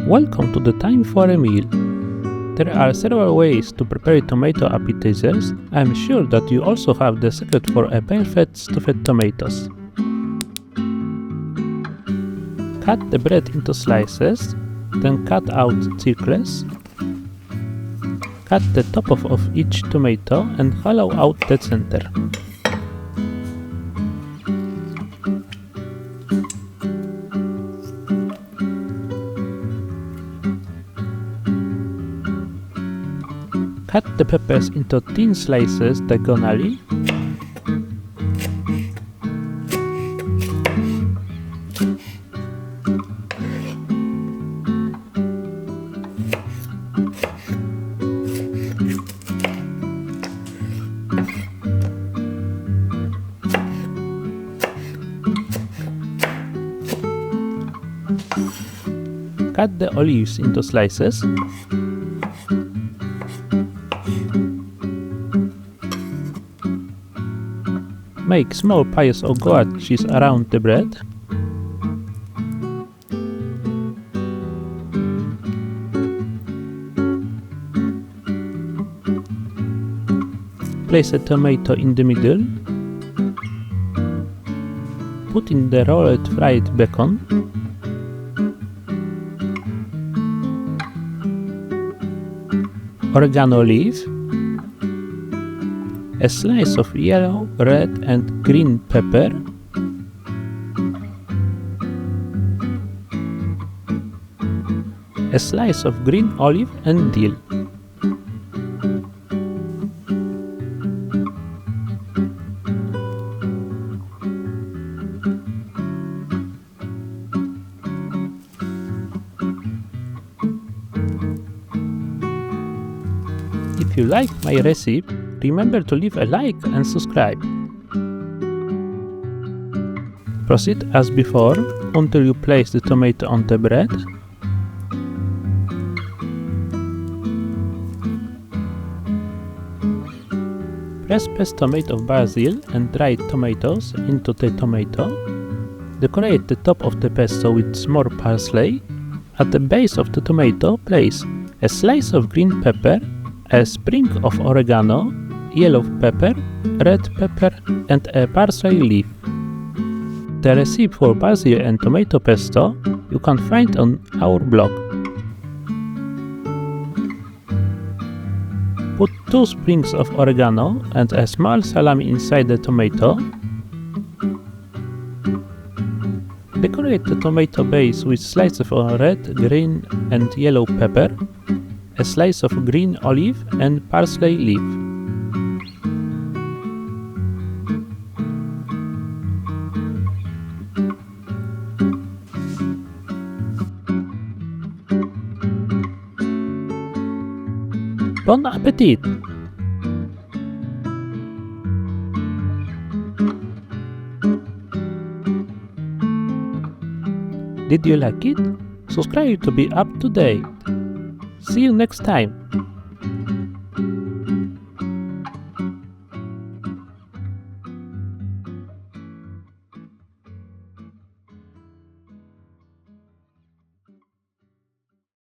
Welcome to the time for a meal. There are several ways to prepare tomato appetizers. I am sure that you also have the secret for a perfect stuffed tomatoes. Cut the bread into slices, then cut out circles. Cut the top of each tomato and hollow out the center. Cut the peppers into thin slices diagonally. Cut the olives into slices. Make small piles of goat cheese around the bread. Place a tomato in the middle. Put in the rolled fried bacon. Oregano leaf. A slice of yellow, red and green pepper. A slice of green olive and dill. If you like my recipe, remember to leave a like and subscribe. Proceed as before until you place the tomato on the bread. Press pesto made of basil and dried tomatoes into the tomato. Decorate the top of the pesto with more parsley. At the base of the tomato, place a slice of green pepper, a sprig of oregano, yellow pepper, red pepper and a parsley leaf. The recipe for basil and tomato pesto you can find on our blog. Put 2 sprigs of oregano and a small salami inside the tomato. Decorate the tomato base with slices of red, green and yellow pepper, a slice of green olive and parsley leaf. Bon appetit! Did you like it? Subscribe to be up to date. See you next time!